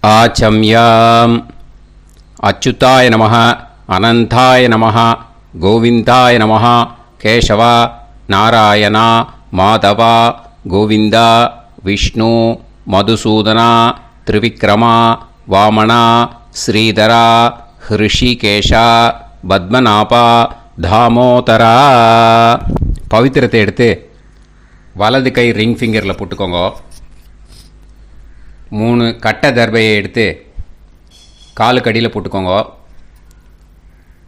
ஆச்சம்யாம். அச்சுதாய நமः, அனந்தாய நமः, கோவிந்தாய நமः, கேசவா, நாராயணா, மாதவா, கோவிந்தா, விஷ்ணு, மதுசூதனா, திரிவிக்ரமா, வாமனா, ஸ்ரீதரா, ஹிருஷிகேஷா, பத்மநாபா, தாமோதரா. பவித்திரத்தை எடுத்து வலது கை ரிங் ஃபிங்கரில் போட்டுக்கோங்க. 3 கட்டை தர்பையை எடுத்து காலுக்கடியில் போட்டுக்கோங்க.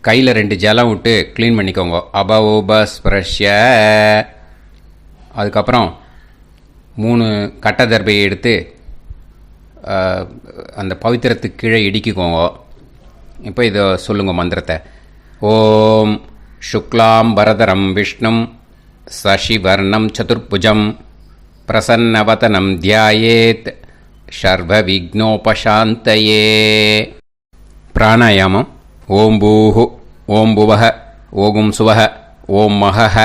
கையில் 2 ஜலம் விட்டு க்ளீன் பண்ணிக்கோங்க. அபௌபஸ்பிரஷ்ய. அதுக்கப்புறம் 3 கட்டை தர்பையை எடுத்து அந்த பவித்திரத்துக்கு கீழே இடிக்கிக்கோங்க. இப்போ இதை சொல்லுங்க மந்திரத்தை. ஓம் சுக்லாம் வரதரம் விஷ்ணும் சசிவர்ணம் சதுர்புஜம் பிரசன்னவதனம் தியாயேத் சர்வ விக்னோபசாந்தயே. பிராணாயாமம். ஓம் பூஹு, ஓம் புவஹ, ஓகும் சுவஹ, ஓம் மஹஹ,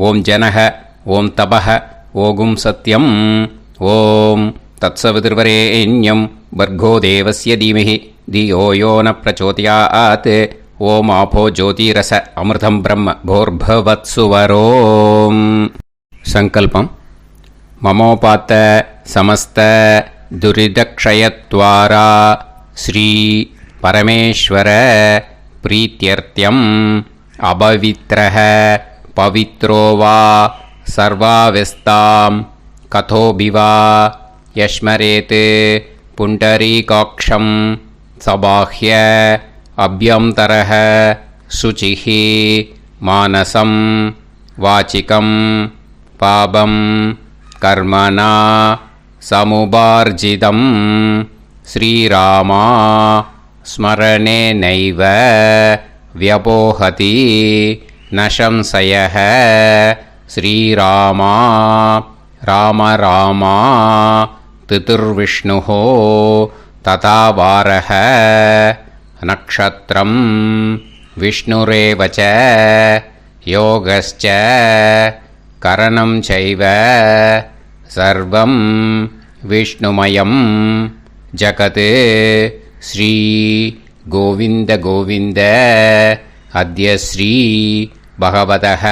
ஓம் ஜனஹ, ஓம் தபஹ, ஓகும் சத்யம். ஓம் தத்சவிதுர்வரேண்யம் வர்கோ தேவஸ்ய தீமஹி தியோ யோ ந பிரச்சோதயாத். ஓம் ஆபோ ஜோதிரச அமிர்தம் பிரம்ம போர்பவத்சுவரோம். சங்கல்பம். மமோபாத்த சமஸ்த துரிதக்ஷயத்வாரா ஸ்ரீ பரமேஸ்வர பிரீத்யர்த்தியம் அபவித்ரஹ பவித்ரோ வா சர்வாவஸ்தாம் கதோபிவா யஸ்மரேத் புண்டரீகாக்ஷம் சபாஹ்ய அப்யந்தரஹ சுசிஹ மானசம் வாசிகம் பாபம் கர்மணா சமுபார்ஜிதம் ஸ்ரீராமா ஸ்மரணேனைவ வ்யபோஹதி ந சம்சயः. ஸ்ரீராமா ராம ராமா திதிர்விஷ்ணுः ததா வாரः. நக்ஷத்ரம் விஷ்ணுரேவ ச யோகஸ்ச கரணம் சைவ சர்வம் விஷ்ணுமயம் ஜகத். ஸ்ரீ கோவிந்த கோவிந்த அத்ய ஸ்ரீ பகவதः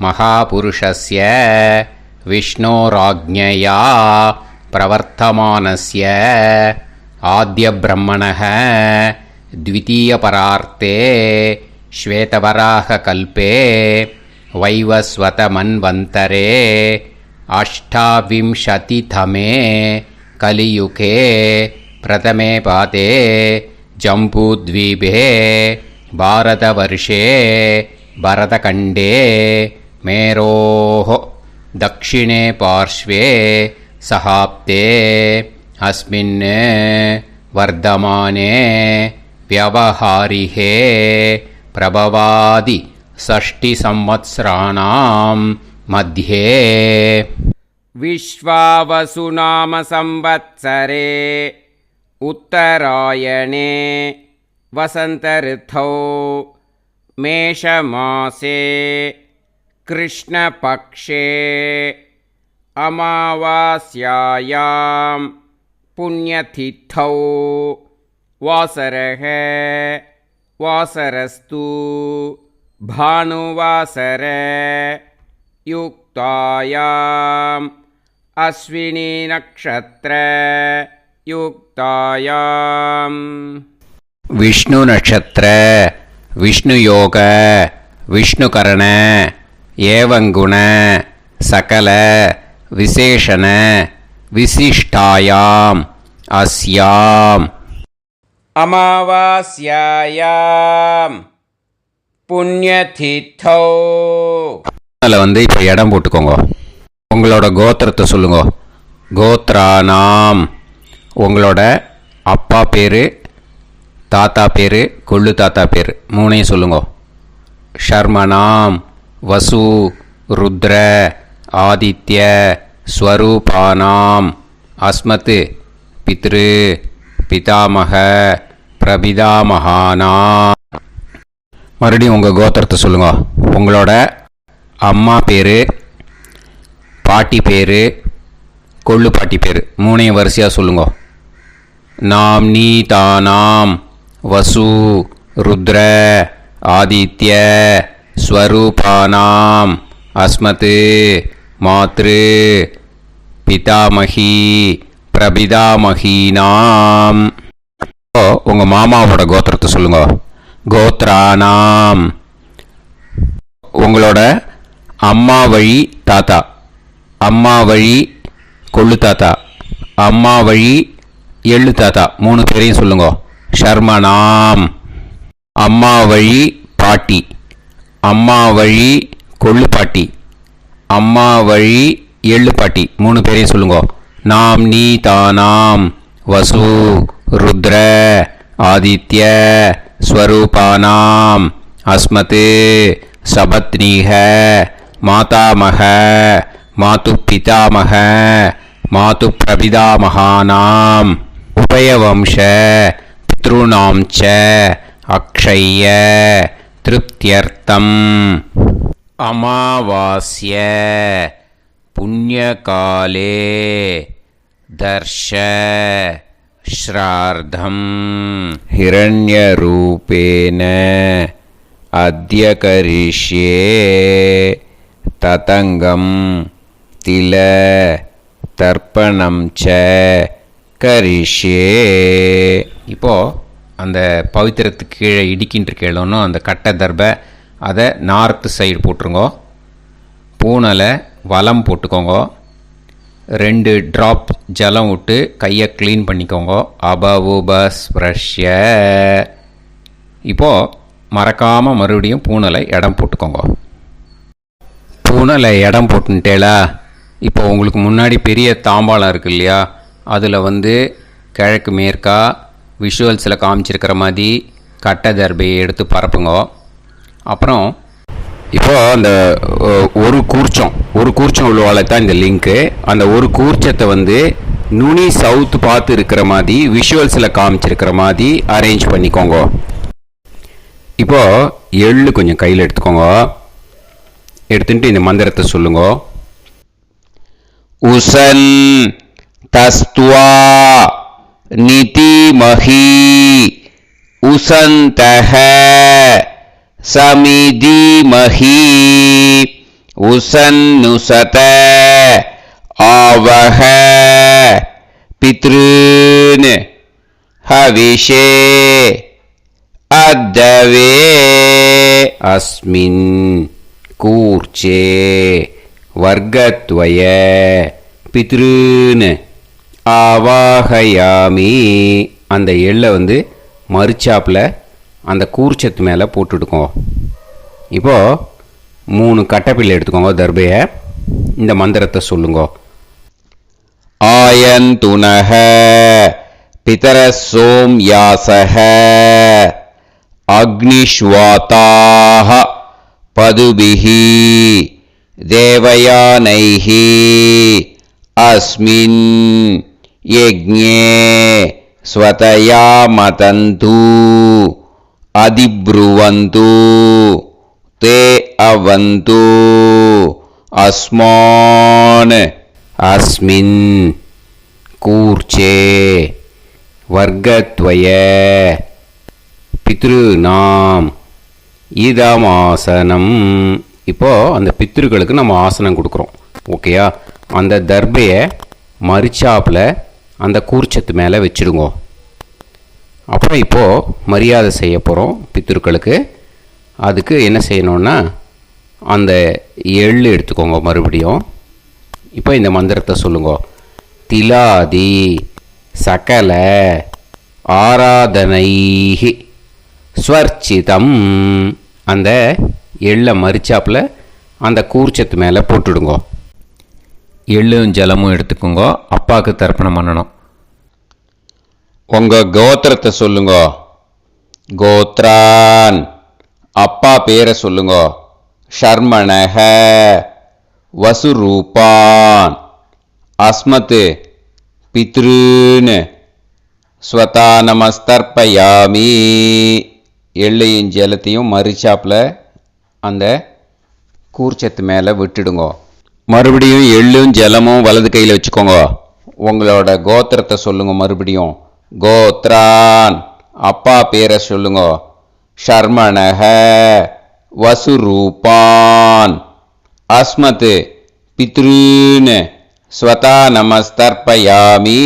மகாபுருஷஸ்ய விஷ்ணோராஜ்ஞயா பிரவர்த்தமானஸ்ய ஆத்ய பிரம்மணः த்விதீயபரார்த்தே ஸ்வேதவராக கல்பே வைவஸ்வத மன்வந்தரே அஷ்டாவிம்சதிதமே கலியுகே பிரதமே பாதே ஜம்பூத்வீபே பாரதவர்ஷே பரதகண்டே மேரோः தக்ஷிணே பார்ஷ்வே சஹாப்தே அஸ்மின் வர்தமானே வியவஹாரிஹே பிரபவாதி ஷஷ்டி சம்வத்சராணாம் மத்யே. விஸ்வாவசு நாம சம்வத்சரே உத்தராயணே வசந்த ரித்தௌ மேஷமாசே கிருஷ்ணபக்ஷே அமாவாஸ்யாயாம் புண்ணியதித்தௌ வாசரஹ வாசரஸ்து பானுவாசர யுக்தாயாம் அஸ்வினி நக்ஷத்ர யுக்தாயாம். விஷ்ணு நட்சத்திர விஷ்ணு யோக விஷ்ணுகரண ஏவங்குண சகல விசேஷண விசிஷ்டாயாம் அஸ்யாம் அமாவாஸ்யாயாம் புண்ணியதித்தௌ. அதில் இப்போ இடம் போட்டுக்கோங்க. உங்களோட கோத்திரத்தை சொல்லுங்க. கோத்ரானாம். உங்களோட அப்பா பேர், தாத்தா பேர், கொள்ளு தாத்தா பேர் 3ஐயும் சொல்லுங்க. ஷர்மனாம் வசு ருத்ர ஆதித்ய ஸ்வரூபானாம் அஸ்மத் பித்ரு பிதாமக பிரபிதாமகானாம். மறுபடியும் உங்கள் கோத்திரத்தை சொல்லுங்க. உங்களோட அம்மா பேர், பாட்டி பேர், கொள்ளு பாட்டி பேர் 3ஐயும் வரிசையாக சொல்லுங்க. நாம்னீதானாம் வசு ருத்ர ஆதித்ய ஸ்வரூபானாம் அஸ்மத் மாத்ரு பிதாமகி பிரபிதாமகீனாம். உங்கள் மாமாவோட கோத்திரத்தை சொல்லுங்க. கோத்ரானாம். உங்களோட அம்மா வழி தாத்தா, அம்மா வழி கொள்ளு தாத்தா, அம்மா வழி எள்ளு தாத்தா, 3 பேரையும் சொல்லுங்க. ஷர்மனாம். அம்மா வழி பாட்டி, அம்மா வழி கொள்ளு பாட்டி, அம்மா வழி எள்ளு பாட்டி, 3 பேரையும் சொல்லுங்க. நாம்னீதானாம் வசு ருத்ர ஆதித்ய ஸ்வரூபானாம் அஸ்மத் சபத்னீஹ மாதாமக மாது பிதாமக மாது பிரபிதாமகானாம் உபயவம்ச பித்ருணாம் ச அக்ஷய்ய திருப்தியர்த்தம் அமாவாஸ்ய புண்ணியகாலே தர்ஷ ஸ்ரார்த்தம் ஹிரண்யரூபேன அத்ய கரிஷ்யே ததங்கம் தில தர்ப்பணம் ச கரிஷ்யே. இப்போது அந்த பவித்திரத்துக்கு கீழே இடிக்கின்ற கேளோன்னு அந்த கட்டை தர்பை அதை நார்த்து சைடு போட்டுருங்கோ. பூனலை வலம் போட்டுக்கோங்க. 2 ட்ராப் ஜலம் விட்டு கையை க்ளீன் பண்ணிக்கோங்க. அபவுபஸ்ப்ரஷ்ய. இப்போது மறக்காமல் மறுபடியும் பூனலை இடம் போட்டுக்கோங்க. பூனலை இடம் போட்டுட்டேலா. இப்போ உங்களுக்கு முன்னாடி பெரிய தாம்பாளம் இருக்குது இல்லையா, அதில் கிழக்கு மேற்கா விஷுவல்ஸில் காமிச்சிருக்கிற மாதிரி கட்டை தர்பையை எடுத்து பரப்புங்க. அப்புறம் இப்போது அந்த ஒரு கூர்ச்சம் உள்ளவாளை தான் இந்த லிங்க்கு. அந்த ஒரு கூர்ச்சத்தை நுனி சவுத்து பார்த்து இருக்கிற மாதிரி விஷுவல்ஸில் காமிச்சிருக்கிற மாதிரி அரேஞ்ச் பண்ணிக்கோங்க. இப்போது எள்ளு கொஞ்சம் கையில் எடுத்துக்கோங்க. எடுத்துட்டு இந்த மந்திரத்தை சொல்லுங்க. உசன் தஸ்துவா நிதிமஹி உசந்தஹ சமிதிமஹி உசன்னுசத ஆவஹ பித்ருன் ஹவிஷே அத்தவே அஸ்மின் கூர்ச்சே வர்க்கத்வய பித்ருன் ஆவாஹயாமி. அந்த எள்ளை மறுச்சாப்பில் அந்த கூர்ச்சத்து மேலே போட்டுடுக்கோங்க. இப்போது 3 கட்டைப்பிள்ளை எடுத்துக்கோங்க தர்பையை. இந்த மந்திரத்தை சொல்லுங்க. ஆயந்துனஹ பிதர சோம்யாசஹ அக்னிஷ்வாதாஹ பதுபிஹி தேவயானைஹி அஸ்மின் யஜ்ஞே ஸ்வதயா மதந்து அதிப்ருவந்து தே அவது அஸ்மான் அஸ்மின் கூர்ச்சே வர்க்கத்வய பித்ருநாம் இதமாசனம். இப்போது அந்த பித்ருக்களுக்கு நம்ம ஆசனம் கொடுக்குறோம். ஓகேயா? அந்த தர்பையை மரிச்சாப்பில் அந்த கூர்ச்சத்து மேலே வச்சுடுங்க. அப்புறம் இப்போது மரியாதை செய்ய போகிறோம் பித்ருக்களுக்கு. அதுக்கு என்ன செய்யணுன்னா அந்த எள்ளு எடுத்துக்கோங்க மறுபடியும். இப்போ இந்த மந்திரத்தை சொல்லுங்க. திலாதி சகல ஆராதனைஹி ஸ்வர்ச்சிதம். அந்த எள்ளை மரிச்சாப்பில் அந்த கூர்ச்சத்து மேலே போட்டுடுங்க. எள்ளும் ஜலமும் எடுத்துக்கோங்க. அப்பாவுக்கு தர்ப்பணம் பண்ணணும். உங்கள் கோத்திரத்தை சொல்லுங்க. கோத்ரான். அப்பா பேரை சொல்லுங்க. ஷர்மணஹ வசுரூபான் அஸ்மத் பித்ருன் ஸ்வதானமஸ்தர்ப்பயாமி. எள்ளையும் ஜலத்தையும் மரிச்சாப்பில் அந்த கூர்ச்சத்து மேலே விட்டுடுங்க. மறுபடியும் எள்ளும் ஜலமும் வலது கையில் வச்சுக்கோங்க. உங்களோட கோத்திரத்தை சொல்லுங்க மறுபடியும். கோத்ரான் அப்பா பேரை சொல்லுங்க. ஷர்மணஹ வசுரூபான் அஸ்மத் பித்ருன் ஸ்வதா நமஸ்தர்ப்பயாமி.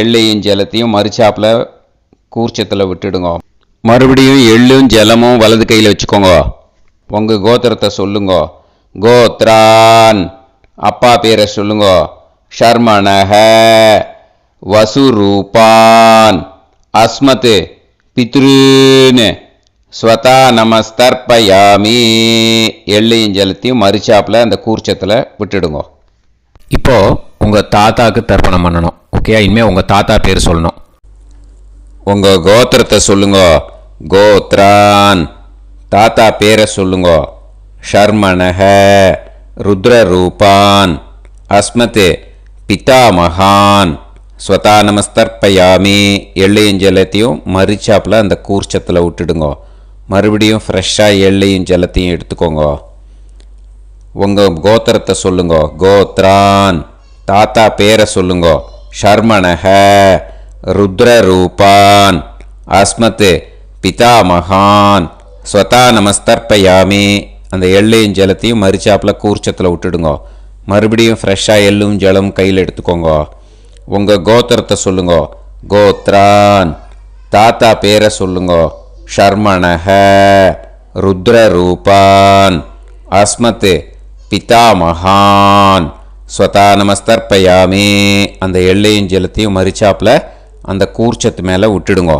எள்ளையும் ஜலத்தையும் மறுச்சாப்பில் கூர்ச்சத்தில் விட்டுடுங்க. மறுபடியும் எள்ளும் ஜலமும் வலது கையில் வச்சுக்கோங்க. உங்கள் கோத்திரத்தை சொல்லுங்க. கோத்ரான் அப்பா பேரை சொல்லுங்க. ஷர்மணஹ வசுரூபான் அஸ்மத் பித்ருன் ஸ்வதா நமஸ்தர்ப்பயாமி. எள்ளையும் ஜலத்தையும் மறுச்சாப்பில் அந்த கூர்ச்சத்தில் விட்டுடுங்க. இப்போது உங்கள் தாத்தாவுக்கு தர்ப்பணம் பண்ணணும். ஓகே, இனிமேல் உங்கள் தாத்தா பேர் சொல்லணும். உங்கள் கோத்திரத்தை சொல்லுங்க. கோத்ரான் தாத்தா பேரை சொல்லுங்க. ஷர்மணஹ ருத்ரரூபான் அஸ்மத் பிதாமகான் ஸ்வதா நமஸ்தர்ப்பயாமி. எள்ளையும் ஜலத்தையும் மறிச்சாப்பில் அந்த கூர்ச்சத்தில் விட்டுடுங்க. மறுபடியும் ஃப்ரெஷ்ஷாக எள்ளையும் ஜலத்தையும் எடுத்துக்கோங்க. உங்கள் கோத்திரத்தை சொல்லுங்க. கோத்ரான் தாத்தா பேரை சொல்லுங்க. ஷர்மணஹ ருத்ரரூபான் அஸ்மத் பிதாமகான் ஸ்வதா நமஸ்தர்ப்பயாமி. அந்த எள்ளையும் ஜலத்தையும் மறிச்சாப்பில் கூர்ச்சத்தில் விட்டுடுங்க. மறுபடியும் ஃப்ரெஷ்ஷாக எள்ளும் ஜலம் கையில் எடுத்துக்கோங்க. உங்கள் கோத்திரத்தை சொல்லுங்க. கோத்ரான் தாத்தா பேரை சொல்லுங்க. ஷர்மணஹ ருத்ரரூபான் அஸ்மத் பிதாமகான் ஸ்வதா நமஸ்தர்ப்பயாமி. அந்த எள்ளையும் ஜலத்தையும் மறிச்சாப்பில் அந்த கூர்ச்சத்து மேலே விட்டுடுங்க.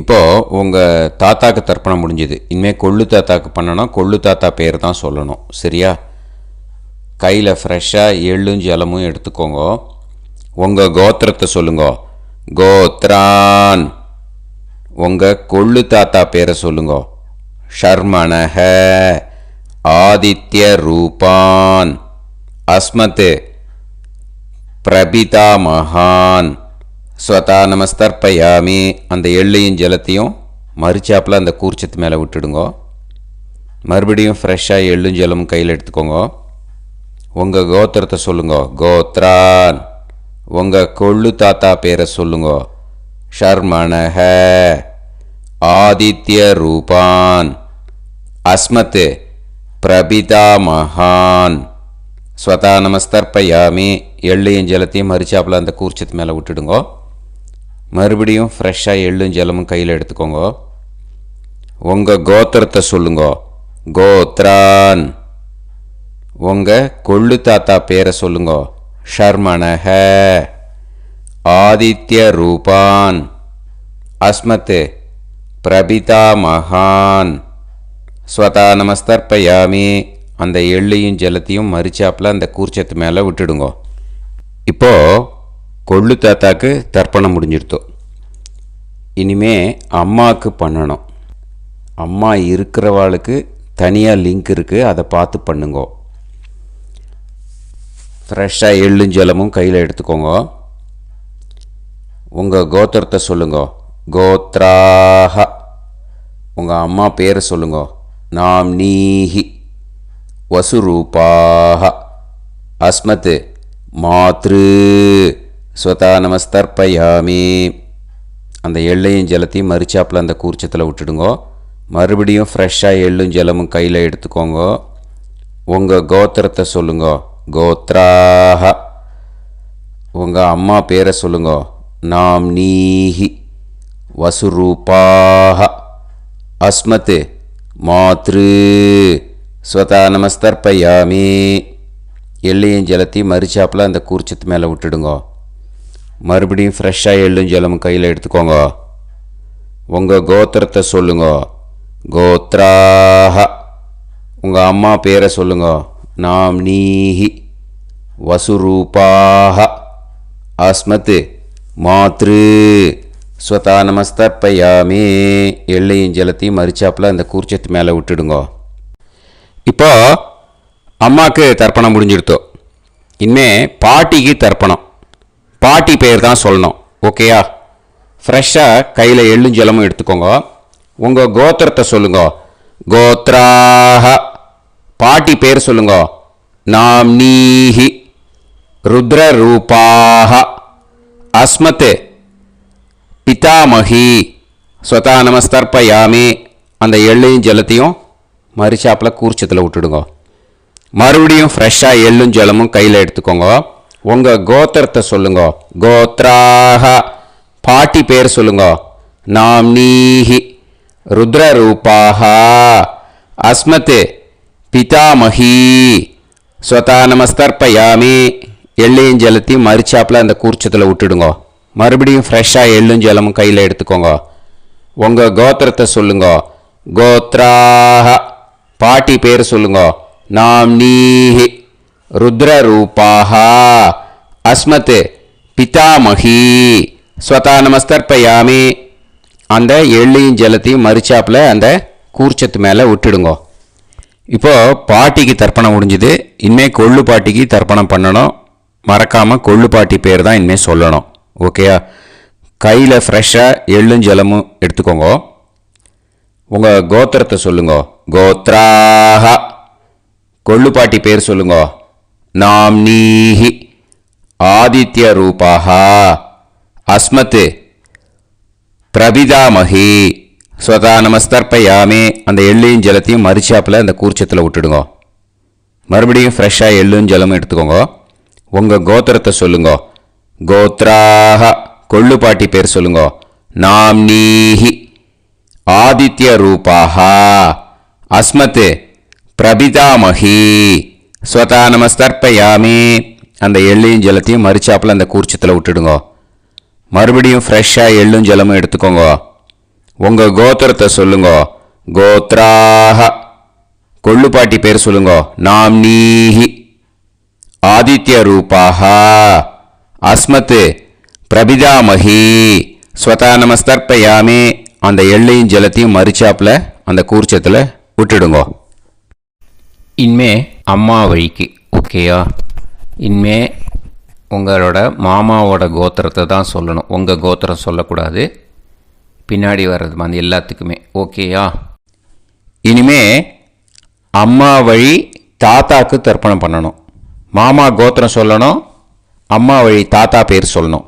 இப்போது உங்கள் தாத்தாக்கு தர்ப்பணம் முடிஞ்சுது. இனிமேல் கொள்ளு தாத்தாக்கு பண்ணணும். கொள்ளு தாத்தா பேர் தான் சொல்லணும். சரியா? கையில் ஃப்ரெஷ்ஷாக எள்ளும் ஜலமும் எடுத்துக்கோங்க. உங்கள் கோத்திரத்தை சொல்லுங்க. கோத்ரான் உங்கள் கொள்ளு தாத்தா பேரை சொல்லுங்க. ஷர்மணஹ ஆதித்ய ரூபான் அஸ்மத் பிரபிதாமகான் ஸ்வதா நமஸ்தர்ப்பயாமி. அந்த எள்ளையும் ஜலத்தையும் மறிச்சாப்பில் அந்த கூர்ச்சத்து மேலே விட்டுடுங்க. மறுபடியும் ஃப்ரெஷ்ஷாக எள்ளும் ஜலமும் கையில் எடுத்துக்கோங்க. உங்கள் கோத்திரத்தை சொல்லுங்க. கோத்ரான் உங்கள் கொள்ளு தாத்தா பேரை சொல்லுங்க. ஷர்மணஹ ஆதித்ய ரூபான் அஸ்மத் பிரபிதாமகான் ஸ்வதா நமஸ்தர்ப்பயாமி. எள்ளையும் ஜலத்தையும் மறிச்சாப்பில் அந்த கூர்ச்சத்து மேலே விட்டுடுங்க. மறுபடியும் ஃப்ரெஷ்ஷாக எள்ளும் ஜலமும் கையில் எடுத்துக்கோங்க. உங்கள் கோத்திரத்தை சொல்லுங்க. கோத்ரான் உங்கள் கொள்ளு தாத்தா பேரை சொல்லுங்க. ஷர்மணஹ ஆதித்ய ரூபான் அஸ்மத் பிரபிதாமகான் ஸ்வதா நமஸ்தர்ப்பயாமி. அந்த எள்ளையும் ஜலத்தையும் மறிச்சாப்பில் அந்த கூர்ச்சத்து மேலே விட்டுடுங்க. இப்போது கொள்ளு தாத்தாக்கு தர்ப்பணம் முடிஞ்சிடுத்தோம். இனிமே அம்மாவுக்கு பண்ணணும். அம்மா இருக்கிறவாளுக்கு தனியாக லிங்க் இருக்குது, அதை பார்த்து பண்ணுங்க. ஃப்ரெஷ்ஷாக எள்ளும் ஜலமும் கையில் எடுத்துக்கோங்க. உங்கள் கோத்திரத்தை சொல்லுங்க. கோத்ராஹ உங்கள் அம்மா பேரை சொல்லுங்க. நாம்னீஹி வசுரூபாஹ அஸ்மத் மாத்ரு ஸ்வதா நமஸ்தர்ப்பயாமி. அந்த எள்ளையும் ஜலத்தையும் மறிச்சாப்பில் அந்த கூர்ச்சத்தில் விட்டுடுங்க. மறுபடியும் ஃப்ரெஷ்ஷாக எள்ளும் ஜலமும் கையில் எடுத்துக்கோங்க. உங்கள் கோத்திரத்தை சொல்லுங்க. கோத்ராஹ உங்கள் அம்மா பேரை சொல்லுங்க. நாம்னீஹி வசுரூபாஹ அஸ்மத் மாத்ரு ஸ்வதா நமஸ்தர்ப்பயாமி. எள்ளையும் ஜலத்தையும் மறிச்சாப்பில் அந்த கூர்ச்சத்து மேலே விட்டுடுங்க. மறுபடியும் ஃப்ரெஷ்ஷாக எள்ளும் ஜலமும் கையில் எடுத்துக்கோங்க. உங்கள் கோத்திரத்தை சொல்லுங்க. கோத்ராஹ உங்கள் அம்மா பேரை சொல்லுங்க. நாம்னீஹி வசுரூபாஹ அஸ்மத் மாத்ரு ஸ்வதா நமஸ்தர்ப்பயாமி. எள்ளையும் ஜலத்தையும் மறிச்சாப்பில் அந்த கூர்ச்சத்து மேலே விட்டுடுங்க. இப்போ அம்மாவுக்கு தர்ப்பணம் முடிஞ்சிடுத்தோம். இனிமே பாட்டிக்கு தர்ப்பணம். பாட்டி பேர் தான் சொல்லணும். ஓகேயா? ஃப்ரெஷ்ஷாக கையில் எள்ளும் ஜலமும் எடுத்துக்கோங்க. உங்கள் கோத்திரத்தை சொல்லுங்க. கோத்ராஹ பாட்டி பேர் சொல்லுங்க. நாம்னீஹி ருத்ரரூபாஹ அஸ்மத் பிதாமகி ஸ்வதா நமஸ்தர்ப்பயாமி. அந்த எள்ளையும் ஜலத்தையும் மரிச்சாப்பில் கூர்ச்சத்தில் விட்டுடுங்க. மறுபடியும் ஃப்ரெஷ்ஷாக எள்ளும் ஜலமும் கையில் எடுத்துக்கோங்க. உங்கள் கோத்திரத்தை சொல்லுங்க. கோத்ராக பாட்டி பேர் சொல்லுங்க. நாம்னீஹி ருத்ரரூபாக அஸ்மத் பிதாமகி ஸ்வதா நமஸ்தர்ப்பயாமி. எள்ளையும் ஜலத்தையும் மரிச்சாப்பில் அந்த கூர்ச்சத்தில் விட்டுடுங்க. மறுபடியும் ஃப்ரெஷ்ஷாக எள்ளும் ஜலமும் கையில் எடுத்துக்கோங்க. உங்கள் கோத்திரத்தை சொல்லுங்க. கோத்ராக பாட்டி பேர் சொல்லுங்க. நாம்னீஹி ருத்ரரூபாக அஸ்மத் பிதாமகி ஸ்வதா நமஸ்தர்ப்பயாமி. அந்த எள்ளையும் ஜலத்தையும் மரிச்சாப்பில் அந்த கூர்ச்சத்து மேலே விட்டுடுங்க. இப்போது பாட்டிக்கு தர்ப்பணம் முடிஞ்சுது. இனிமேல் கொள்ளு பாட்டிக்கு தர்ப்பணம் பண்ணணும். மறக்காமல் கொள்ளு பாட்டி பேர் தான் இனிமேல் சொல்லணும். ஓகேயா? கையில் ஃப்ரெஷ்ஷாக எள்ளும் ஜலமும் எடுத்துக்கோங்க. உங்கள் கோத்திரத்தை சொல்லுங்க. கோத்ராக கொள்ளு பாட்டி பேர் சொல்லுங்க. நாம்னீஹி ஆதித்ய ரூபாக அஸ்மத் பிரபிதாமகி ஸ்வதா நமஸ்தர்ப்பயாமி. அந்த எள்ளையும் ஜலத்தையும் மரிச்சாப்பில் அந்த கூர்ச்சத்தில் விட்டுடுங்க. மறுபடியும் ஃப்ரெஷ்ஷாக எள்ளும் ஜலமும் எடுத்துக்கோங்க. உங்கள் கோத்திரத்தை சொல்லுங்க. கோத்ராக கொள்ளு பாட்டி பேர் சொல்லுங்க. நாம்னீஹி ஆதித்ய ரூபாக அஸ்மத் பிரபிதாமகி ஸ்வதா நமஸ்தர்ப்பயாமி. அந்த எள்ளையும் ஜலத்தையும் மரிச்சாப்பில் அந்த கூர்ச்சத்தில் விட்டுடுங்க. மறுபடியும் ஃப்ரெஷ்ஷாக எள்ளும் ஜலமும் எடுத்துக்கோங்க. உங்கள் கோத்திரத்தை சொல்லுங்க. கோத்ராக கொள்ளு பாட்டி பேர் சொல்லுங்க. நாம்னீஹி ஆதித்ய ரூபாக அஸ்மத் பிரபிதாமகி ஸ்வதா நமஸ்தர்ப்பயாமி. அந்த எள்ளையும் ஜலத்தையும் மரிச்சாப்பில் அந்த கூர்ச்சத்தில் விட்டுடுங்க. இனிமே அம்மா வழிக்கு. ஓகேயா? இனிமே உங்களோட மாமாவோட கோத்திரத்தை தான் சொல்லணும். உங்கள் கோத்திரம் சொல்லக்கூடாது. பின்னாடி வர்றது வந்து எல்லாத்துக்குமே. ஓகேயா? இனிமே அம்மா வழி தாத்தாக்கு தர்ப்பணம் பண்ணணும். மாமா கோத்திரம் சொல்லணும். அம்மா வழி தாத்தா பேர் சொல்லணும்.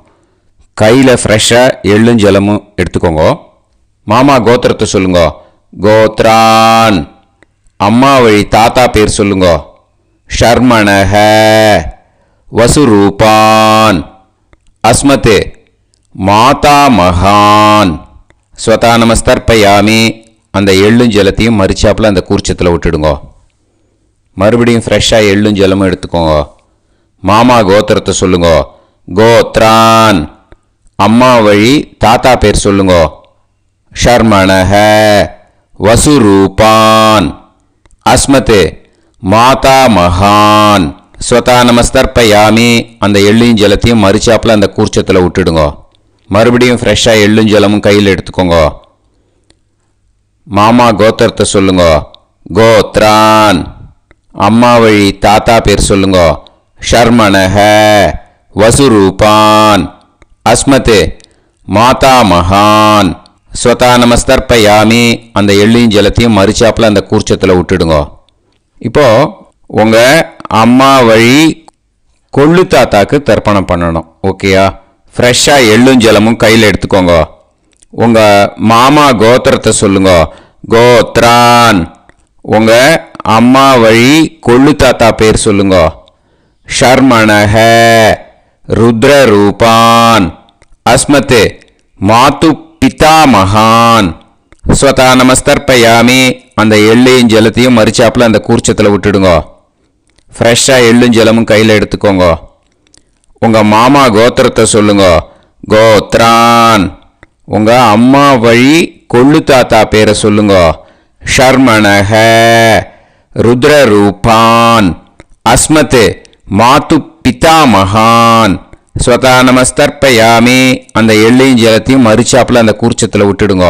கையில் ஃப்ரெஷ்ஷாக எள்ளும் ஜலமும் எடுத்துக்கோங்க. மாமா கோத்திரத்தை சொல்லுங்க. கோத்ரான். அம்மா வழி தாத்தா பேர் சொல்லுங்க. ஷர்மணஹ வசுரூபான் அஸ்மத் மாதாமகான் ஸ்வதா நமஸ்தர்ப்பயாமி. அந்த எள்ளும் ஜலத்தையும் மரிச்சாப்பில் அந்த கூர்ச்சத்தில் விட்டுடுங்க. மறுபடியும் ஃப்ரெஷ்ஷாக எள்ளும் ஜலமும் எடுத்துக்கோங்க. மாமா கோத்திரத்தை சொல்லுங்க. கோத்ரான். அம்மா வழி தாத்தா பேர் சொல்லுங்க. ஷர்மணஹ வசுரூபான் அஸ்மத் மாதாமகான் ஸ்வதா நமஸ்தர்ப்பயாமி. அந்த எள்ளையும் ஜலத்தையும் மரிச்சாப்பில் அந்த கூர்ச்சத்தில் விட்டுடுங்க. மறுபடியும் ஃப்ரெஷ்ஷாக எள்ளும் ஜலமும் கையில் எடுத்துக்கோங்க. மாமா கோத்திரத்தை சொல்லுங்க. கோத்ரான். அம்மா வழி தாத்தா பேர் சொல்லுங்க. ஷர்மணஹ வசுரூபான் அஸ்மத் மாதாமகான் ஸ்வதா நமஸ்தர்ப்பயாமி. அந்த எள்ளையும் ஜலத்தையும் மரிச்சாப்பில் அந்த கூர்ச்சத்தில் விட்டுடுங்க. இப்போது உங்கள் அம்மா வழி கொள்ளு தாத்தாக்கு தர்ப்பணம் பண்ணணும். ஓகேயா? ஃப்ரெஷ்ஷாக எள்ளும் ஜலமும் கையில் எடுத்துக்கோங்க. உங்கள் மாமா கோத்திரத்தை சொல்லுங்க. கோத்ரான். உங்கள் அம்மா வழி கொள்ளு தாத்தா பேர் சொல்லுங்க. ஷர்மணஹ ருத்ரரூபான் அஸ்மத் மாது பிதாமகான் ஸ்வதா நமஸ்தர்ப்பயாமி. அந்த எள்ளையும் ஜலத்தையும் மரிச்சாப்பில் அந்த கூர்ச்சத்தில் விட்டுடுங்க. ஃப்ரெஷ்ஷாக எள்ளும் ஜலமும் கையில் எடுத்துக்கோங்க. உங்கள் மாமா கோத்திரத்தை சொல்லுங்க. கோத்ரான். உங்கள் அம்மா வழி கொள்ளு தாத்தா பேரை சொல்லுங்க. ஷர்மணஹ ருத்ரரூபான் அஸ்மத் மாது பிதாமகான் ஸ்வதா நமஸ்தர்ப்பயாமி. அந்த எள்ளையும் ஜலத்தையும் மரிச்சாப்பில் அந்த கூர்ச்சத்தில் விட்டுடுங்க.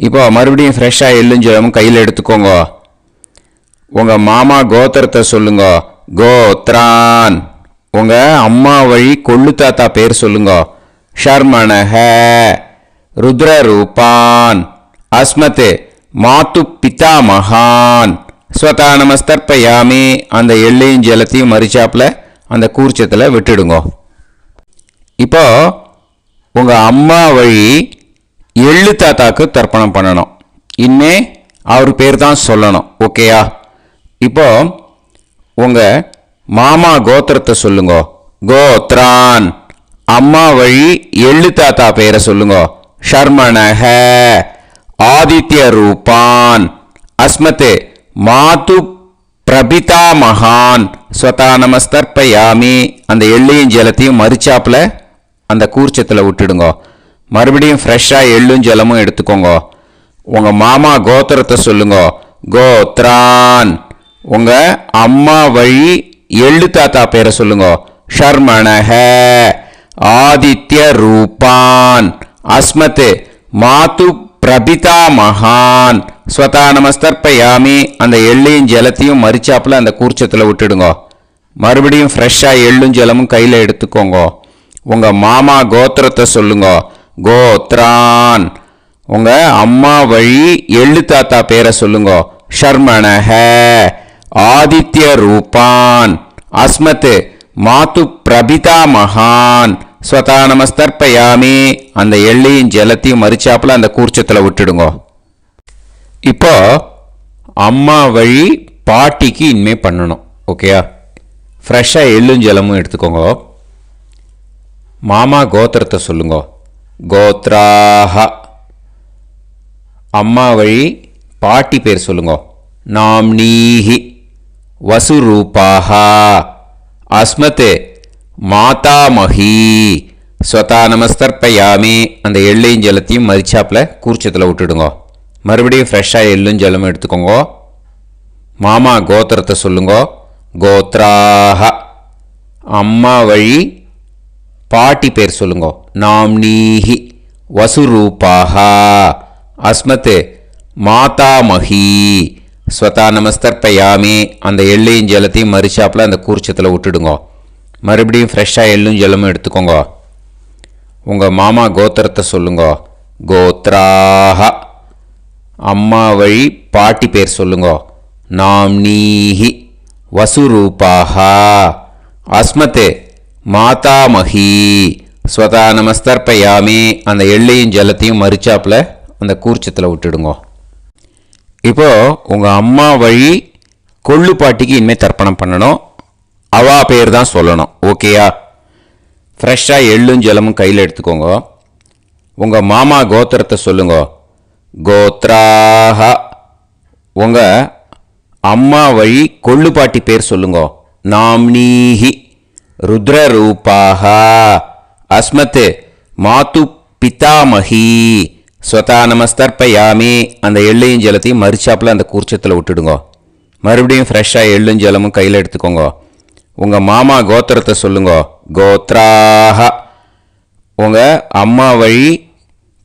இப்போ மறுபடியும் ஃப்ரெஷ்ஷாக எள்ளும் ஜலமும் கையில் எடுத்துக்கோங்க. உங்கள் மாமா கோத்திரத்தை சொல்லுங்க. கோத்ரான். உங்கள் அம்மா வழி கொள்ளு தாத்தா பேர் சொல்லுங்க. ஷர்மணஹ ருத்ரரூபான் அஸ்மத் மாது பிதாமகான் ஸ்வதா நமஸ்தர்ப்பயாமி. அந்த எள்ளையும் ஜலத்தையும் மரிச்சாப்பில் அந்த கூர்ச்சத்தில் விட்டுடுங்க. இப்போ உங்கள் அம்மா வழி எள்ளு தாத்தாக்கு தர்ப்பணம் பண்ணணும். இனிமே அவர் பேர் தான் சொல்லணும். ஓகேயா? இப்போ உங்கள் மாமா கோத்திரத்தை சொல்லுங்க. கோத்ரான். அம்மா வழி எள்ளு தாத்தா பேரை சொல்லுங்க. ஷர்மணஹ. ஆதித்ய ரூபான். அஸ்மத் மாது பிரபிதா மகான் ஸ்வதா நமஸ்தர்ப்பயாமி. அந்த எள்ளையும் ஜலத்தையும் மறிச்சாப்பில் அந்த கூர்ச்சத்தில் விட்டுடுங்க. மறுபடியும் ஃப்ரெஷ்ஷாக எள்ளும் ஜலமும் எடுத்துக்கோங்க. உங்கள் மாமா கோத்திரத்தை சொல்லுங்க. கோத்ரான். உங்கள் அம்மா வழி எள்ளு தாத்தா பேரை சொல்லுங்க. ஷர்மணஹ. ஆதித்ய ரூபான். அஸ்மத் மாது பிரபிதா மகான் ஸ்வதா நமஸ்தர்ப்பயாமி. அந்த எள்ளையும் ஜலத்தையும் மறிச்சாப்பில் அந்த கூர்ச்சத்தில் விட்டுடுங்க. மறுபடியும் ஃப்ரெஷ்ஷாக எள்ளும் ஜலமும் கையில் எடுத்துக்கோங்க. உங்கள் மாமா கோத்திரத்தை சொல்லுங்க. கோத்ரான். உங்கள் அம்மா வழி எள்ளு தாத்தா பேரை சொல்லுங்க. ஷர்மணஹ. ஆதித்ய ரூபான். அஸ்மத் மாது பிரபிதா மகான் ஸ்வதா நமஸ்தர்ப்பயாமி. அந்த எள்ளையும் ஜலத்தையும் மறிச்சாப்பில் அந்த கூர்ச்சத்தில் விட்டுடுங்க. இப்போ அம்மா வழி பாட்டிக்கு இனிமே பண்ணணும். ஓகேயா? ஃப்ரெஷ்ஷாக எள்ளும் ஜலமும் எடுத்துக்கோங்க. மாமா கோத்திரத்தை சொல்லுங்க. கோத்ராஹ. அம்மா வழி பாட்டி பேர் சொல்லுங்க. நாம்னீஹி. வசுரூபாஹ. அஸ்மத் மாதாமஹி. ஸ்வதா நமஸ்தர்ப்பயாமி. அந்த எள்ளையும் ஜலத்தையும் மறிச்சாப்பில் கூர்ச்சத்தில் விட்டுடுங்க. மறுபடியும் ஃப்ரெஷ்ஷாக எள்ளும் ஜலமும் எடுத்துக்கோங்க. மாமா கோத்திரத்தை சொல்லுங்க. கோத்ராஹ. அம்மா வழி பாட்டி பேர் சொல்லுங்க. நாம்னீஹி. வசுரூபாஹ. அஸ்மத் மாதாமஹி. ஸ்வதா நமஸ்தர்ப்பயாமி. அந்த எள்ளையும் ஜலத்தையும் மறிச்சாப்பில் அந்த கூர்ச்சத்தில் விட்டுடுங்க. மறுபடியும் ஃப்ரெஷ்ஷாக எள்ளும் ஜலமும் எடுத்துக்கோங்க. உங்கள் மாமா கோத்திரத்தை சொல்லுங்க. கோத்ராஹ. அம்மா வழி பாட்டி பேர் சொல்லுங்க. நாம்னீஹி. வசுரூபாஹ. அஸ்மத் மாதாமஹி. ஸ்வதா நமஸ்தர்ப்பயாமி. அந்த எள்ளையும் ஜலத்தையும் மறிச்சாப்பில் அந்த கூர்ச்சத்தில் விட்டுடுங்க. இப்போ உங்கள் அம்மா வழி கொள்ளு பாட்டிக்கு இனிமேல் தர்ப்பணம் பண்ணணும். அவா பேர் தான் சொல்லணும். ஓகேயா? ஃப்ரெஷ்ஷாக எள்ளும் ஜலமும் கையில் எடுத்துக்கோங்க. உங்கள் மாமா கோத்திரத்தை சொல்லுங்க. கோத்ராஹ. உங்கள் அம்மா வழி கொள்ளு பாட்டி பேர் சொல்லுங்க. நாம்னீஹி. ருத்ரரூபாஹ. அஸ்மத் மாது பிதாமஹி. ஸ்வதா நமஸ்தர்ப்பயாமி. அந்த எள்ளையும் ஜலத்தையும் மறிச்சாப்பில் அந்த கூர்ச்சத்தில் விட்டுடுங்க. மறுபடியும் ஃப்ரெஷ்ஷாக எள்ளும் ஜலமும் கையில் எடுத்துக்கோங்க. உங்கள் மாமா கோத்திரத்தை சொல்லுங்க. கோத்ராஹ. உங்கள் அம்மா வழி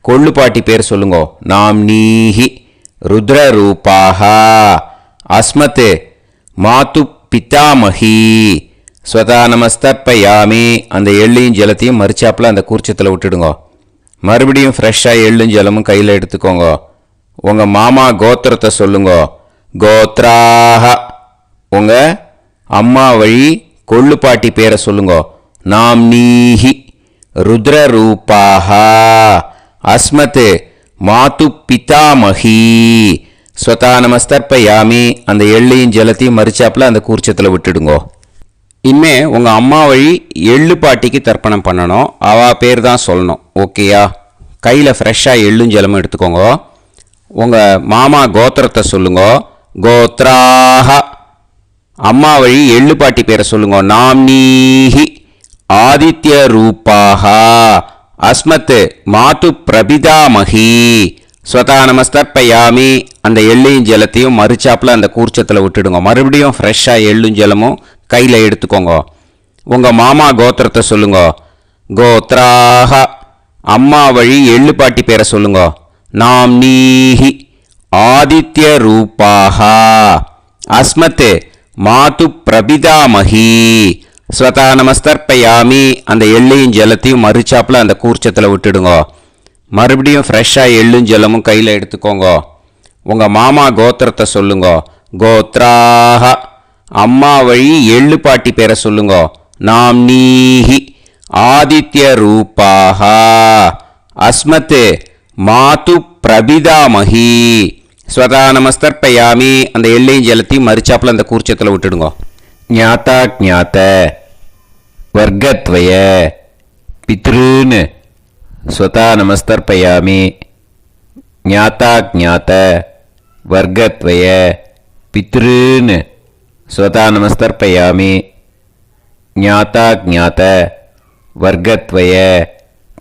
கொள்ளு பாட்டி பேர் சொல்லுங்க. நாம்னீஹி. ருத்ரரூபாஹ. அஸ்மத் மாது பிதாமஹி. ஸ்வதா நமஸ்தர்ப்பயாமி. அந்த எள்ளையும் ஜலத்தையும் மறிச்சாப்பில் அந்த கூர்ச்சத்தில் விட்டுடுங்க. மறுபடியும் ஃப்ரெஷ்ஷாக எள்ளும் ஜலமும் கையில் எடுத்துக்கோங்க. உங்கள் மாமா கோத்திரத்தை சொல்லுங்க. கோத்ராஹ. உங்கள் அம்மா வழி கொள்ளு பாட்டி பேரை சொல்லுங்க. நாம்னீஹி. ருத்ரரூபாஹ. அஸ்மத் மாது பிதாமஹி. ஸ்வதா நமஸ்தர்ப்பயாமி. அந்த எள்ளையும் ஜலத்தையும் மறிச்சாப்பில் அந்த கூர்ச்சத்தில் விட்டுடுங்க. இனிமே உங்கள் அம்மா வழி எள்ளு பாட்டிக்கு தர்ப்பணம் பண்ணணும். அவா பேர் தான் சொல்லணும். ஓகேயா? கையில் ஃப்ரெஷ்ஷாக எள்ளும் ஜலமும் எடுத்துக்கோங்க. உங்கள் மாமா கோத்திரத்தை சொல்லுங்க. கோத்ராஹ. அம்மா வழி எள்ளு பாட்டி பேரை சொல்லுங்க. நாம்னீஹி. ஆதித்ய ரூபாஹ. அஸ்மத் மாது பிரபிதாமஹி. ஸ்வதா நமஸ்தர்ப்பயாமி. அந்த எள்ளையும் ஜலத்தையும் மறிச்சாப்பில் அந்த கூர்ச்சத்தில் விட்டுடுங்க. மறுபடியும் ஃப்ரெஷ்ஷாக எள்ளும் ஜலமும் கையில் எடுத்துக்கோங்க. உங்கள் மாமா கோத்திரத்தை சொல்லுங்க. கோத்ராஹ. அம்மா வழி எள்ளு பாட்டி பேரை சொல்லுங்க. நாம்னீஹி. ஆதித்ய ரூபாஹ. அஸ்மத் மாது பிரபிதாமஹி. ஸ்வதா நமஸ்தர்ப்பயாமி. அந்த எள்ளையும் ஜலத்தையும் மறிச்சாப்பில் அந்த கூர்ச்சத்தில் விட்டுடுங்க. மறுபடியும் ஃப்ரெஷ்ஷாக எள்ளும் ஜலமும் கையில் எடுத்துக்கோங்க. உங்கள் மாமா கோத்திரத்தை சொல்லுங்க. கோத்ராஹ. அம்மா வழி எள்ளு பாட்டி பேரை சொல்லுங்க. நாம்னீஹி. ஆதித்யரூபாः அஸ்மத் மாது பிரபிதாமஹி. ஸ்வதா நமஸ்தர்ப்பயாமி. அந்த எள்ளையும் ஜலத்தையும் மறிச்சாப்புல அந்த கூர்ச்சத்தில் விட்டுடுங்க. ஞாதா ஞாத வர்க்கத்வய பித்ருன் ஸ்வதா நமஸ்தர்ப்பயாமி. ஞாதா ஞாத வர்க்கத்வய பித்ருன் ஸ்வதா நமஸ்தர்ப்பயாமி. ஞாதா ஞாத வர்க்கத்வய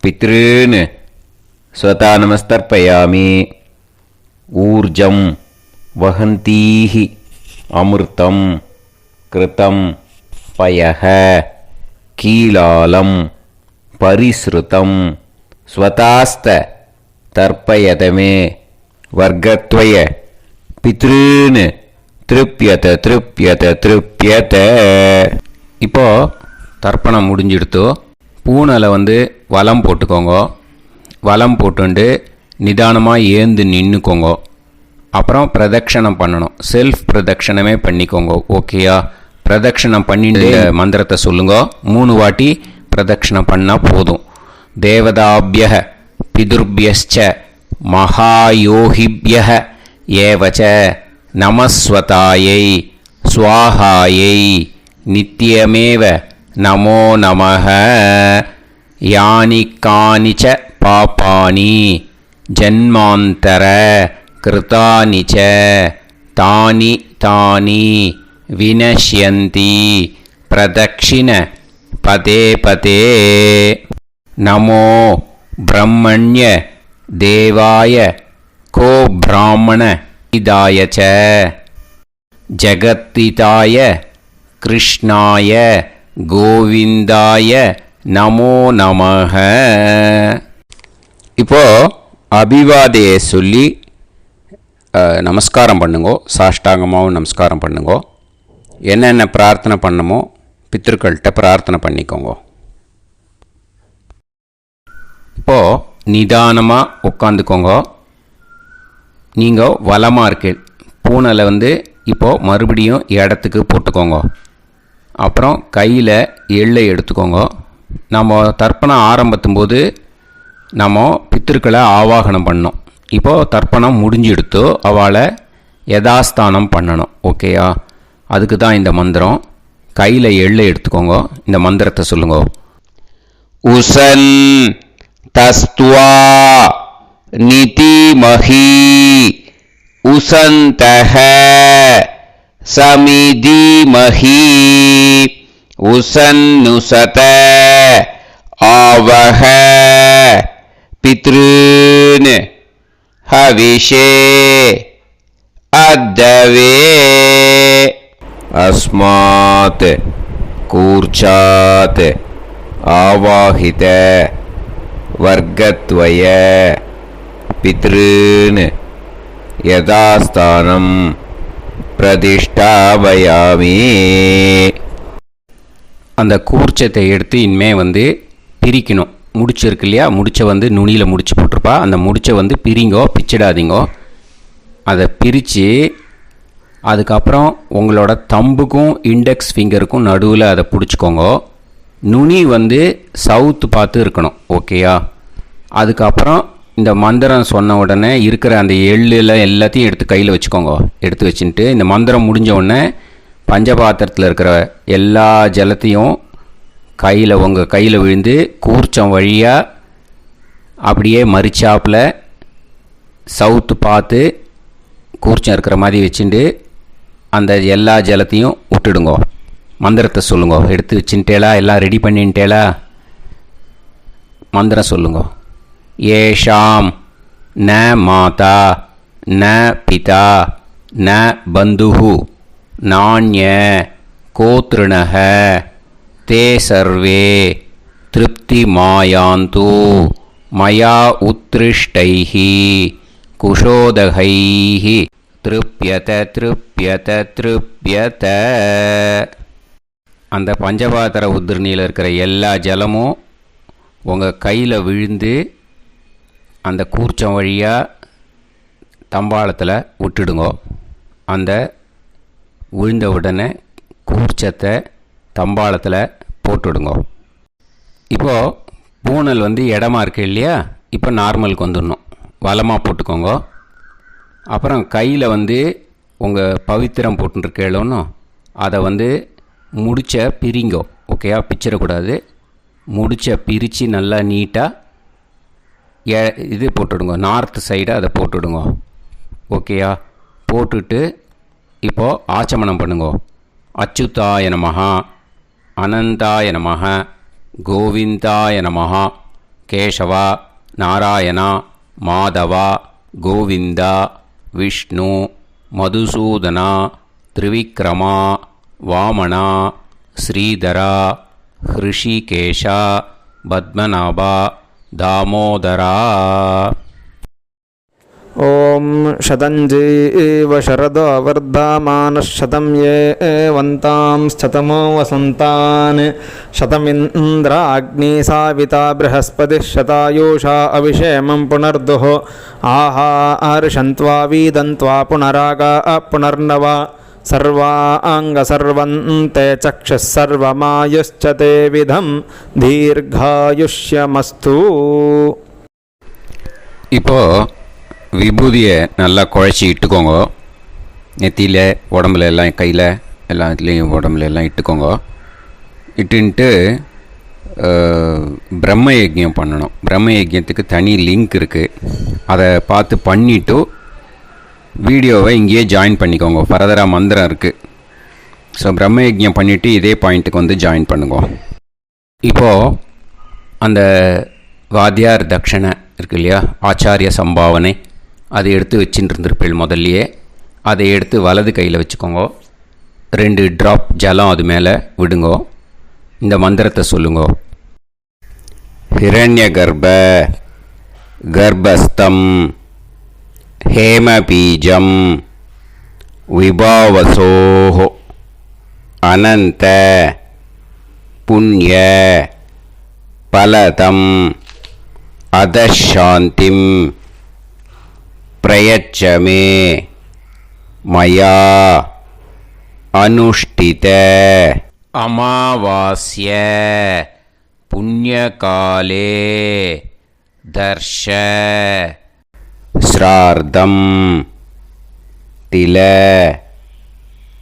பித்ருன் ஸ்வதா நமஸ்தர்ப்பயாமி. ஊர்ஜம் வஹந்தீஹி அமிர்தம் கிருதம் பயஹ கீலாலம் பரிஸ்ருதம் ஸ்வதாஸ்த தர்ப்பயதமே வர்க்கத்வய பித்ருன் திருப்யத திருப்யத திருப்யத. இப்போ தர்ப்பணம் முடிஞ்சிடுத்தோ பூனலை வலம் போட்டுக்கோங்க. வலம் போட்டுண்டு நிதானமாக ஏந்து நின்றுக்கோங்க. அப்புறம் பிரதட்சணம் பண்ணணும். செல்ஃப் பிரதட்சணமே பண்ணிக்கோங்க. ஓகேயா? பிரதட்சணம் பண்ணிட்டு மந்திரத்தை சொல்லுங்க. 3 வாட்டி பிரதட்சணம் பண்ணால் போதும். தேவதாபிய பிதுர்பியச்ச மகாயோகிபிய ஏவச்ச நமஸ்வதாயை ஸ்வாஹாயை நித்யமேவ நமோ நமஹ. யானி கானிச்ச பாபானி ஜன்மாந்தர கிருதானி ச தானி தானி வினஷ்யந்தி பிரதக்ஷிண பதே பதே. நமோ பிரம்மண்ய தேவாய கோ பிராமண இதாய ச ஜகத்திதாய கிருஷ்ணாய கோவிந்தாய நமோ நமஹ. இப்போ அபிவாதையை சொல்லி நமஸ்காரம் பண்ணுங்கோ. சாஷ்டாங்கமாகவும் நமஸ்காரம் பண்ணுங்கோ. என்னென்ன பிரார்த்தனை பண்ணமோ பித்திருக்கள்கிட்ட பிரார்த்தனை பண்ணிக்கோங்க. இப்போது நிதானமாக உட்காந்துக்கோங்க. நீங்கள் வலமாக இருக்கு பூனலை இப்போது மறுபடியும் இடத்துக்கு போட்டுக்கோங்க. அப்புறம் கையில் எள்ளை எடுத்துக்கோங்க. நம்ம தர்ப்பணம் ஆரம்பத்தும் போது நம்ம பித்திருக்களை ஆவாகனம் பண்ணோம். இப்போது தர்ப்பணம் முடிஞ்செடுத்து அவளை யதாஸ்தானம் பண்ணணும். ஓகேயா? அதுக்கு தான் இந்த மந்திரம். கையில் எள்ளை எடுத்துக்கோங்க. இந்த மந்திரத்தை சொல்லுங்க. உசன் தஸ்துவா நிதிமஹி உசந்தஹ சமிதிமஹி உசன்னுசத ஆவஹ பித்ருன் ஹவிஷே அத்தவே. அஸ்மாத் கூர்ச்சாத் ஆவாஹித வர்க்கத்வய பித்ருன் யதாஸ்தானம் பிரதிஷ்டாபயாமி. அந்த கூர்ச்சத்தை எடுத்து இனிமே பிரிக்கணும். முடிச்சிருக்கு இல்லையா? முடிச்சை நுனியில் முடிச்சு போட்டிருப்பா. அந்த முடிச்சை பிரிங்கோ, பிச்சிடாதீங்கோ. அதை பிரித்து அதுக்கப்புறம் உங்களோட தம்புக்கும் இண்டெக்ஸ் ஃபிங்கருக்கும் நடுவில் அதை பிடிச்சிக்கோங்க. நுனி சவுத்து பார்த்து இருக்கணும். ஓகேயா? அதுக்கப்புறம் இந்த மந்திரம் சொன்ன உடனே இருக்கிற அந்த எள்ளில் எல்லாத்தையும் எடுத்து கையில் வச்சுக்கோங்க. எடுத்து வச்சுட்டு இந்த மந்திரம் முடிஞ்ச உடனே பஞ்சபாத்திரத்தில் இருக்கிற எல்லா ஜலத்தையும் உங்கள் கையில் விழுந்து கூர்ச்சம் வழியாக அப்படியே மறிச்சாப்பில் சவுத்து பார்த்து கூர்ச்சம் இருக்கிற மாதிரி வச்சுட்டு அந்த எல்லா ஜலத்தையும் விட்டுடுங்கோ. மந்திரத்தை சொல்லுங்க. எடுத்து வச்சுட்டேலா? எல்லாம் ரெடி பண்ணிட்டேலா? மந்திரம் சொல்லுங்க. ஏஷாம் ந மாதா ந பிதா ந பந்துஹு நாண்ய கோத்ருணஹ தே சர்வே திருப்தி மாயாந்து மயா உத்ருஷ்டைஹி குஷோதகைஹி திருப்யத திருப்யத திருப்யத. அந்த பஞ்சபாத்திர உதிரணியில் இருக்கிற எல்லா ஜலமும் உங்கள் கையில் விழுந்து அந்த கூர்ச்சம் வழியாக தம்பாளத்தில் விட்டுடுங்கோ. அந்த விழுந்த உடனே கூர்ச்சத்தை தம்பாளத்தில் போட்டுடுங்கோ. இப்போது பூனல் வந்து இடமா இருக்கு இல்லையா, இப்போ நார்மலுக்கு வந்துடணும். வலமாக போட்டுக்கோங்க. அப்புறம் கையில் வந்து உங்கள் பவித்திரம் போட்டுருக்கேளோன்னு அதை வந்து முடிச்ச பிரிங்கோ. ஓகேயா, பிச்சிடக்கூடாது. முடிச்ச பிரித்து நல்லா நீட்டாக இது போட்டுடுங்க, நார்த் சைடை அதை போட்டுடுங்க. ஓகேயா, போட்டுட்டு இப்போது ஆச்சமனம் பண்ணுங்க. அச்சுதாய நமஹ, அனந்தாய நமஹ, கோவிந்தாய நமஹ, கேசவா, நாராயணா, மாதவா, கோவிந்தா, விஷ்ணு, மதுசூதனா, திரிவிக்ரமா, வாமனா, ஸ்ரீதரா, ஹிருஷிகேஷா, பத்மநாபா, தாமோதரா. ॐ शतञ्जीव शरदो वर्धमानः शतं ये वन्तां शतमो वसन्तान् शतमिन्द्राग्नी साविता बृहस्पतिः शतायुषा अभिषेमं पुनर्दुः आहार्षन्त्वा वीदन्त्वा पुनरागा पुनर्नव सर्वाङ्गसर्वन्ते चक्षुः सर्वमायुश्च ते विधं दीर्घायुष्यमस्तु. இப்போது விபூதியை நல்லா குழச்சி இட்டுக்கோங்க. நெத்தியில், உடம்புல எல்லாம், கையில் எல்லாத்துலேயும் உடம்புல எல்லாம் இட்டுக்கோங்க. இட்டுன்ட்டு பிரம்ம யஜ்யம் பண்ணணும். பிரம்ம யஜ்யத்துக்கு தனி லிங்க் இருக்குது, அதை பார்த்து பண்ணிவிட்டு வீடியோவை இங்கேயே ஜாயின் பண்ணிக்கோங்க. ஃபர்தராக மந்திரம் இருக்குது. ஸோ பிரம்ம யஜ்யம் பண்ணிவிட்டு இதே பாயிண்ட்டுக்கு வந்து ஜாயின் பண்ணுங்க. இப்போது அந்த வாத்தியார் தட்சணை இருக்கு இல்லையா, ஆச்சாரிய சம்பாவனை, அதை எடுத்து வச்சுட்டு இருந்திருப்பேள் முதல்லையே. அதை எடுத்து வலது கையில் வச்சுக்கோங்க. 2 ட்ராப் ஜலம் அது மேலே விடுங்கோ. இந்த மந்திரத்தை சொல்லுங்கோ. ஹிரண்ய கர்ப்ப கர்ப்பஸ்தம் ஹேமபீஜம் விபாவசோஹோ அனந்த புண்ணிய பலதம் அதசாந்திம் பிரயச்சமே மயா அனுஷ்டித அமாவாஸ்ய புண்ணியகாலே தர்ஷ ஸ்ரார்த்தம் தில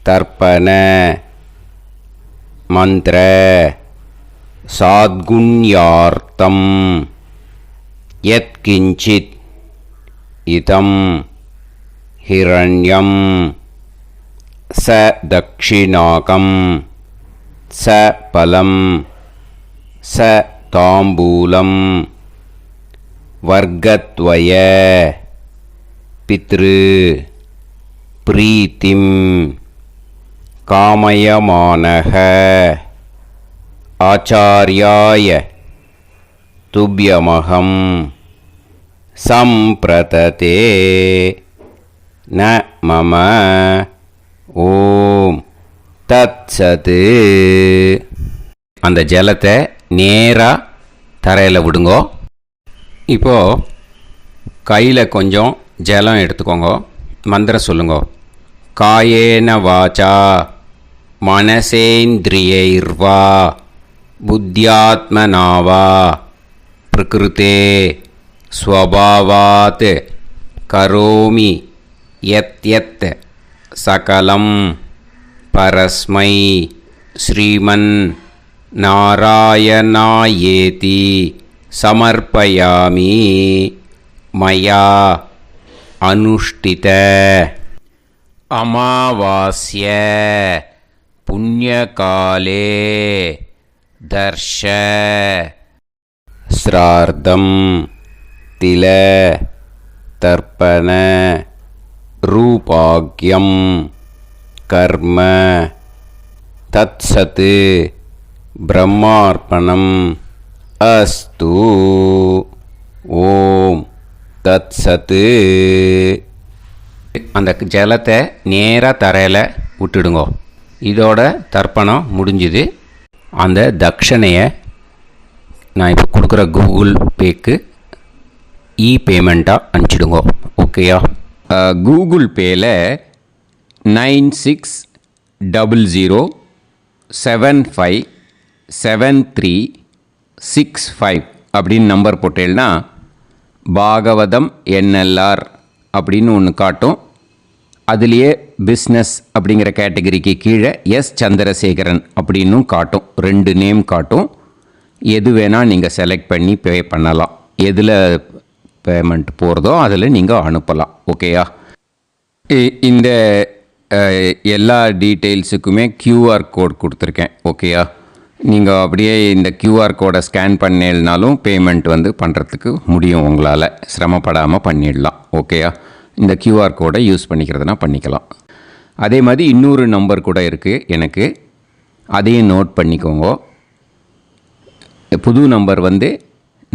தர்ப்பண மந்திர சாத்குண்யார்த்தம் யத்கிஞ்சித் இதம் ஹிரண்யம் ச தக்ஷிணாகம் ச பலம் ச தாம்பூலம் வர்க்கத்வய பித்ரு பிரீத்திம் காமயமானஹ ஆச்சார்யாய துப்யமகம் சம்பிரததே ந மம ஓம் தத்சத். அந்த ஜலத்தை நேராக தரையில் விடுங்கோ. இப்போது கையில் கொஞ்சம் ஜலம் எடுத்துக்கோங்க. மந்திரம் சொல்லுங்க. காயேன வாச்சா மனசேந்திரியைர்வா புத்தியாத்மனாவா பிரகிருதே ஸ்வபாவாத் கரோமி யத் யத் சகலம் பரஸ்மை ஸ்ரீமன் நாராயணாயேதி சமர்ப்பயாமி மயா அனுஷ்டித அமாவாஸ்ய புண்ணியகாலே தர்ஷ ஸ்ரார்த்தம் தில தர்ப்பண ரூபாக்யம் கர்ம தத்சத் பிரம்மார்ப்பணம் அஸ்து. ஓம் தத்சத். அந்த ஜலத்தை நேராக தரையில் விட்டுடுங்கோ. இதோட தர்ப்பணம் முடிஞ்சுது. அந்த தட்சணையை நான் இப்போ கொடுக்குற கூகுள் பேக்கு பேமெண்ட்டாக அனுப்பிச்சிடுங்கோ. ஓகேயா? கூகுள் பேயில் 96007573 65 அப்படின்னு நம்பர் போட்டேன்னா பாகவதம் NLR அப்படின்னு ஒன்று காட்டும். அதுலேயே பிஸ்னஸ் அப்படிங்கிற கேட்டகரிக்கு கீழே எஸ் சந்திரசேகரன் அப்படின்னும் காட்டும். 2 நேம் காட்டும். எது வேணால் நீங்கள் செலக்ட் பண்ணி பே பண்ணலாம். எதில் பேமெண்ட் போகிறதோ அதில் நீங்கள் அனுப்பலாம். ஓகேயா? இந்த எல்லா டீட்டெயில்ஸுக்குமே QR கோட் கொடுத்துருக்கேன். ஓகேயா? நீங்கள் அப்படியே இந்த QR கோடை ஸ்கேன் பண்ணேல்னாலும் பேமெண்ட் வந்து பண்ணுறதுக்கு முடியும். உங்களால் சிரமப்படாமல் பண்ணிடலாம். ஓகேயா? இந்த QR கோடை யூஸ் பண்ணிக்கிறதுனா பண்ணிக்கலாம். அதே மாதிரி இன்னொரு நம்பர் கூட இருக்குது எனக்கு, அதையும் நோட் பண்ணிக்கோங்க. புது நம்பர் வந்து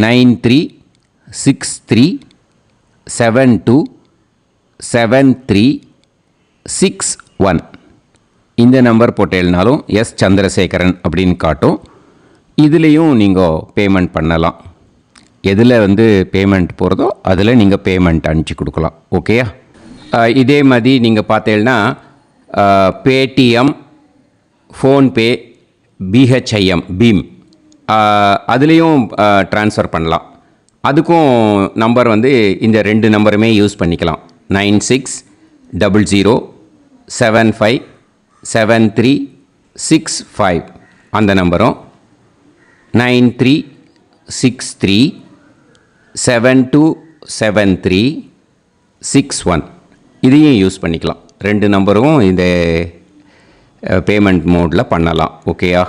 9363727361. இந்த நம்பர் போட்டேல்னாலும் எஸ் சந்திரசேகரன் அப்படின்னு காட்டும். இதுலேயும் நீங்கள் பேமெண்ட் பண்ணலாம். எதில் வந்து பேமெண்ட் போகிறதோ அதில் நீங்கள் பேமெண்ட் அனுப்பிச்சி கொடுக்கலாம். ஓகேயா? இதே மாதிரி நீங்கள் பார்த்தீங்கன்னா பேடிஎம், ஃபோன்பே, BHIM பீம் அதுலேயும் ட்ரான்ஸ்ஃபர் பண்ணலாம். அதுக்கும் நம்பர் வந்து இந்த 2 நம்பருமே யூஸ் பண்ணிக்கலாம். 9600757365 அந்த நம்பரும் 9363727361 இதையும் யூஸ் பண்ணிக்கலாம். 2 நம்பரும் இந்த பேமெண்ட் மோடில் பண்ணலாம். ஓகேயா?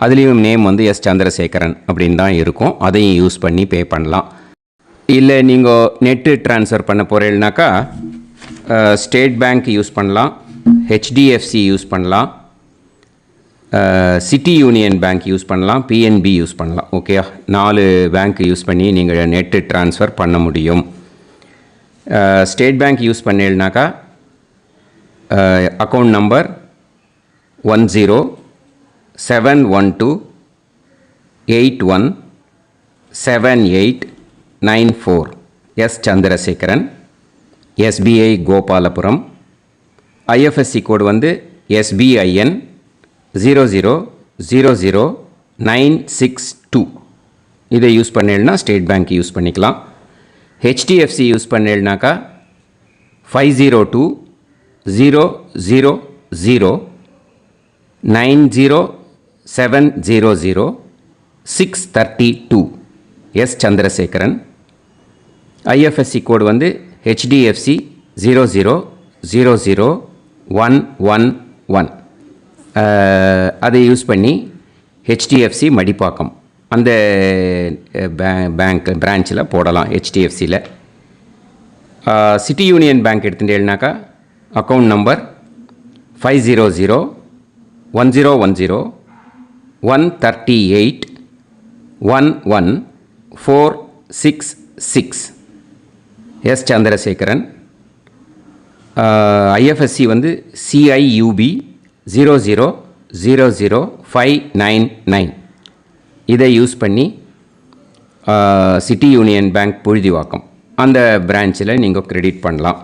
அதுலேயும் நேம் வந்து எஸ் சந்திரசேகரன் அப்படின்னு தான் இருக்கும். அதையும் யூஸ் பண்ணி பே பண்ணலாம். இல்லை நீங்கள் நெட்டு ட்ரான்ஸ்ஃபர் பண்ண போகிறீங்கனாக்கா ஸ்டேட் பேங்க் யூஸ் பண்ணலாம், HDFC யூஸ் பண்ணலாம், சிட்டி யூனியன் பேங்க் யூஸ் பண்ணலாம், PNB யூஸ் பண்ணலாம். ஓகேயா? 4 பேங்க் யூஸ் பண்ணி நீங்கள் நெட்டு ட்ரான்ஸ்ஃபர் பண்ண முடியும். ஸ்டேட் பேங்க் யூஸ் பண்ணீங்கனாக்கா account number 1071281789 S Chandrasekaran, SBI Gopalapuram. IFSC code வந்து SBIN 0000962. இதை யூஸ் பண்ணேன்னா ஸ்டேட் பேங்க் யூஸ் பண்ணிக்கலாம். HDFC யூஸ் பண்ணேன்னாக்கா 50200907000632 எஸ் சந்திரசேகரன். IFSC கோடு வந்து HDFC 0000111. அதை யூஸ் பண்ணி HDFC மடிப்பாக்கம் அந்த பேங்க் பிரான்ச்சில் போடலாம். HDFCயில் சிட்டி யூனியன் பேங்க் எடுத்துட்டேன்னாக்கா account number 500101381146 S Chandrasekaran. IFSC வந்து CIUB 0000599. இதை யூஸ் பண்ணி சிட்டி யூனியன் பேங்க் புழுதிவாக்கம் அந்த பிரான்ச்சில் நீங்கள் கிரெடிட் பண்ணலாம்.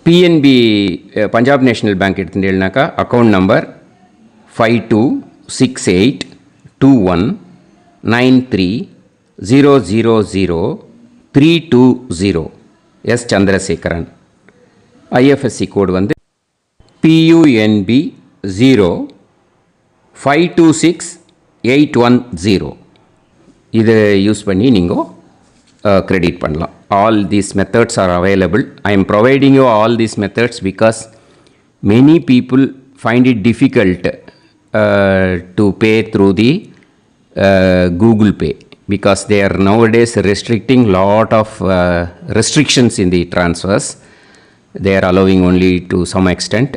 PNB பஞ்சாப் நேஷ்னல் பேங்க் எடுத்துட்டேன்னாக்கா account number 52682193000320 S Chandrasekaran. IFSC code வந்து PUNB 0526810. இதை யூஸ் பண்ணி நீங்கள் கிரெடிட் பண்ணலாம். All these methods are available. I am providing you all these methods because many people find it difficult to pay through the Google Pay because they are nowadays restricting lot of restrictions in the transfers. They are allowing only to some extent.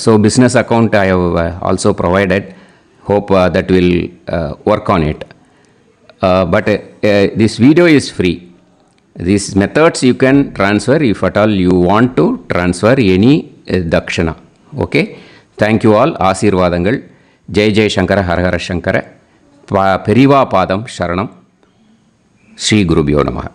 So business account I have also provided. Hope that will work on it. But this video is free. These methods you can transfer if at all you want to transfer any dakshana. Okay? Thank you all. ஆசீர்வாதங்கள். ஜெய் ஜெய் சங்கர ஹரஹர சங்கர. பெரிவா பாதம் சரணம். ஸ்ரீ குருபியோ நமः.